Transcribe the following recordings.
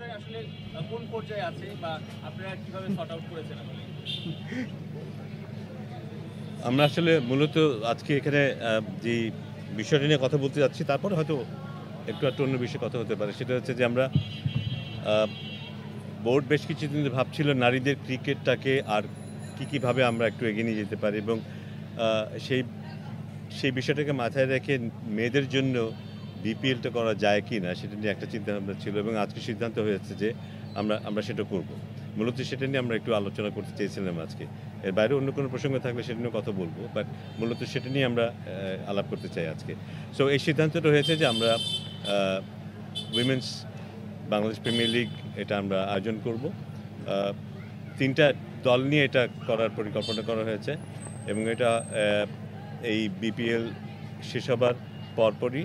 বিষয় আসলে কোন পর্যায়ে আছে বা আপনারা কিভাবে সর্ট আউট করেছেন? আমরা আসলে মূলত আজকে এখানে যে বিষয়টা নিয়ে কথা বলতে যাচ্ছি, তারপরে হয়তো একটু অন্য বিষয়ে কথা হতে পারে। সেটা হচ্ছে যে আমরা বোর্ড বেশ কিছুদিন ভাবছিল নারীদের ক্রিকেটটাকে আর কীভাবে আমরা একটু এগিয়ে নিয়ে যেতে পারি, এবং সেই সেই বিষয়টাকে মাথায় রেখে মেয়েদের জন্য বিপিএলটা করা যায় কি না সেটা নিয়ে একটা চিন্তাভাবনা ছিল, এবং আজকে সিদ্ধান্ত হয়েছে যে আমরা সেটা করব। মূলত সেটা নিয়ে আমরা একটু আলোচনা করতে চেয়েছিলাম আজকে। এর বাইরে অন্য কোনো প্রসঙ্গ থাকলে সেটা নিয়ে কথা বলবো, বাট মূলত সেটা নিয়ে আমরা আলাপ করতে চাই আজকে। সো এই সিদ্ধান্তটা হয়েছে যে আমরা উইমেন্স বাংলাদেশ প্রিমিয়ার লিগ এটা আমরা আয়োজন করব। 3টা দল নিয়ে এটা করার পরিকল্পনা করা হয়েছে, এবং এটা এই বিপিএল শেষ হবার পরপরই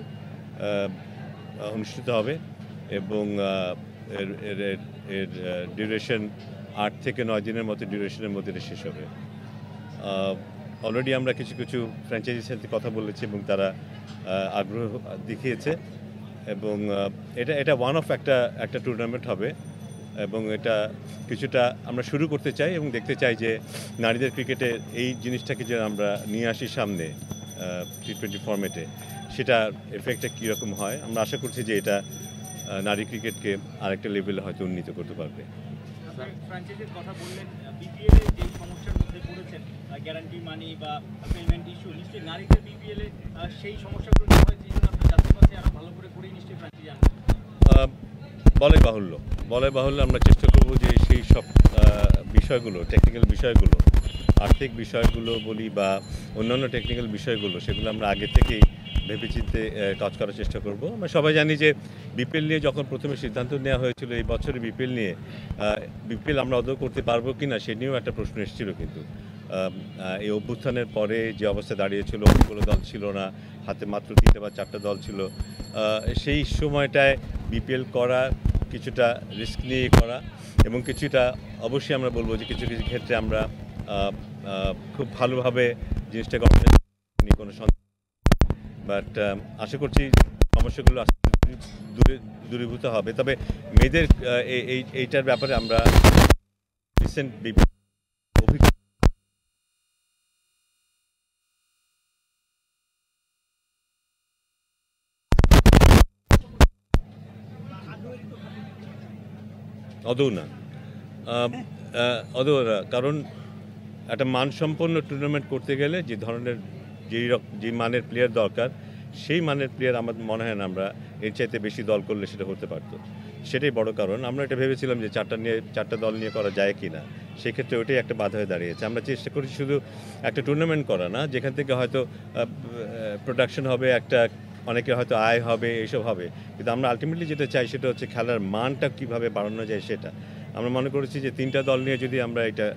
অনুষ্ঠিত হবে, এবং এর ডিউরেশন 8 থেকে 9 দিনের মতো ডিউরেশনের মধ্যে এটা শেষ হবে। অলরেডি আমরা কিছু ফ্র্যাঞ্চাইজির সাথে কথা বলেছি, এবং তারা আগ্রহ দেখিয়েছে, এবং এটা ওয়ান অফ একটা টুর্নামেন্ট হবে, এবং এটা কিছুটা আমরা শুরু করতে চাই এবং দেখতে চাই যে নারীদের ক্রিকেটের এই জিনিসটাকে যে আমরা নিয়ে আসি সামনে T20 ফরম্যাটে, সেটার এফেক্টটা কীরকম হয়। আমরা আশা করছি যে এটা নারী ক্রিকেটকে আরেকটা লেভেলে হয়তো উন্নীত করতে পারবে। ফ্র্যাঞ্চাইজির কথা বললেন, বিপিএল এর যে সমস্যার মধ্যে পড়েছেন, গ্যারান্টি মানি বা পেমেন্ট ইস্যু, নিশ্চয়ই নারীদের বিপিএল এ সেই সমস্যাগুলো না হয়, যেহেতু আপনার জাতীয় পাশে আরো ভালো করে করেই নিশ্চয়ই ফ্র্যাঞ্চাইজি আনবেন। বলাই বাহুল্য আমরা চেষ্টা করব যে সেই সব বিষয়গুলো, টেকনিক্যাল বিষয়গুলো, আর্থিক বিষয়গুলো বলি বা অন্যান্য টেকনিক্যাল বিষয়গুলো, সেগুলো আমরা আগে থেকেই ভেবেচিন্তে কাজ করার চেষ্টা করব। আমরা সবাই জানি যে বিপিএল নিয়ে যখন প্রথমে সিদ্ধান্ত নেওয়া হয়েছিল এই বছরে বিপিএল আমরা আদৌ করতে পারবো কি না সে নিয়েও একটা প্রশ্ন এসেছিল, কিন্তু এই অভ্যুত্থানের পরে যে অবস্থা দাঁড়িয়েছিল, অনেকগুলো দল ছিল না, হাতে মাত্র 3টা বা 4টা দল ছিল, সেই সময়টায় বিপিএল করা কিছুটা রিস্ক নিয়ে করা, এবং কিছুটা অবশ্যই আমরা বলবো যে কিছু ক্ষেত্রে আমরা খুব ভালোভাবে জিনিসটাকে নিয়ে কোনো সন্দেহ, বাট আশা করছি সমস্যাগুলো দূরীভূত হবে। তবে মেয়েদের এইটার ব্যাপারে আমরা রিসেন্ট অদৌ না, কারণ একটা মানসম্পন্ন টুর্নামেন্ট করতে গেলে যে ধরনের যে মানের প্লেয়ার দরকার, সেই মানের প্লেয়ার আমার মনে হয় না আমরা এর চাইতে বেশি দল করলে সেটা হতে পারতো। সেটাই বড় কারণ। আমরা এটা ভেবেছিলাম যে 4টা দল নিয়ে করা যায় কি না, সেক্ষেত্রে ওইটাই একটা বাধা হয়ে দাঁড়িয়েছে। আমরা চেষ্টা করছি শুধু একটা টুর্নামেন্ট করা না, যেখান থেকে হয়তো প্রোডাকশন হবে, অনেকে হয়তো আয় হবে, এইসব হবে, কিন্তু আমরা আলটিমেটলি যেটা চাই সেটা হচ্ছে খেলার মানটা কীভাবে বাড়ানো যায় সেটা। আমরা মনে করেছি যে 3টা দল নিয়ে যদি আমরা এটা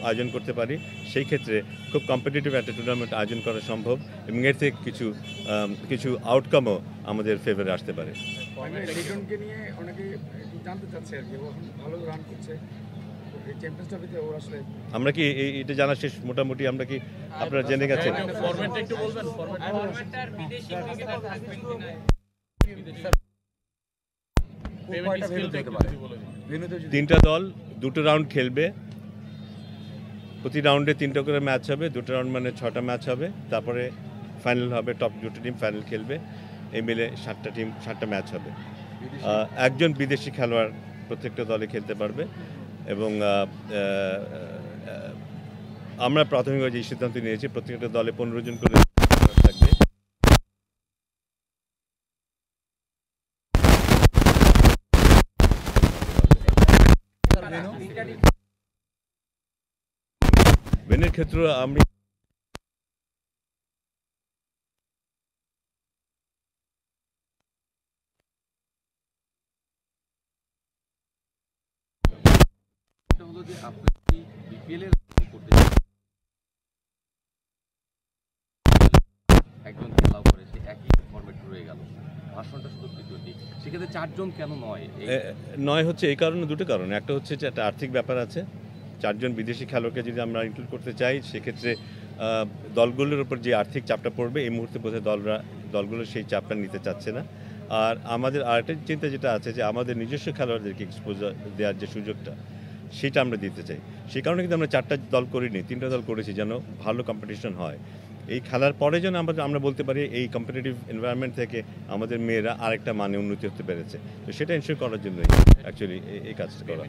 আয়োজন করতে পারি, সেই ক্ষেত্রে খুব কম্পিটিটিভ একটা টুর্নামেন্ট আয়োজন করা সম্ভব, এবং এর থেকে কিছু আউটকামও আমাদের ফেভারে আসতে পারে। নিয়ে অনেকে জানতে চাচ্ছে আর কি, ভালো রান করছে আমরা কি এটা জানা শেষ মোটামুটি? আমরা কি আপনারা জেনে গেছেন? 3টা দল 2টো রাউন্ড খেলবে, প্রতি রাউন্ডে 3টা করে ম্যাচ হবে, 2টো রাউন্ড মানে 6টা ম্যাচ হবে, তারপরে ফাইনাল হবে, টপ 2টো টিম ফাইনাল খেলবে, এই মিলে 7টা ম্যাচ হবে। একজন বিদেশি খেলোয়াড় প্রত্যেকটা দলে খেলতে পারবে, এবং আমরা প্রাথমিকভাবে যে সিদ্ধান্ত নিয়েছি প্রত্যেকটা দলে 15 জন করে থাকবে। ভেন্যুর ক্ষেত্রে আমি একজন খেলাও করে সে একই ফরম্যাট রয়ে গেল, ভাষণটা শুধু T20, সেক্ষেত্রে 4 জন কেন নয় হচ্ছে এই কারণে, দুটো কারণ। একটা হচ্ছে যে একটা আর্থিক ব্যাপার আছে, 4 জন বিদেশি খেলোয়াড়কে যদি আমরা ইনক্লুড করতে চাই, সেক্ষেত্রে দলগুলোর উপর যে আর্থিক চাপটা পড়বে, এই মুহূর্তে বোধহয় দলগুলো সেই চাপটা নিতে চাচ্ছে না। আর আমাদের আরেকটা চিন্তা যেটা আছে যে আমাদের নিজস্ব খেলোয়াড়দেরকে এক্সপোজার দেওয়ার যে সুযোগটা সেটা আমরা দিতে চাই। সেই কারণে কিন্তু আমরা 4টা দল করিনি, 3টা দল করেছি যেন ভালো কম্পিটিশন হয়। এই খেলার পরে যেন আমরা বলতে পারি এই কম্পিটিটিভ এনভায়রনমেন্ট থেকে আমাদের মেয়েরা আরেকটা মানে উন্নতি হতে পেরেছে। তো সেটা এনশিওর করার জন্যই অ্যাকচুয়ালি এই কাজটা করা।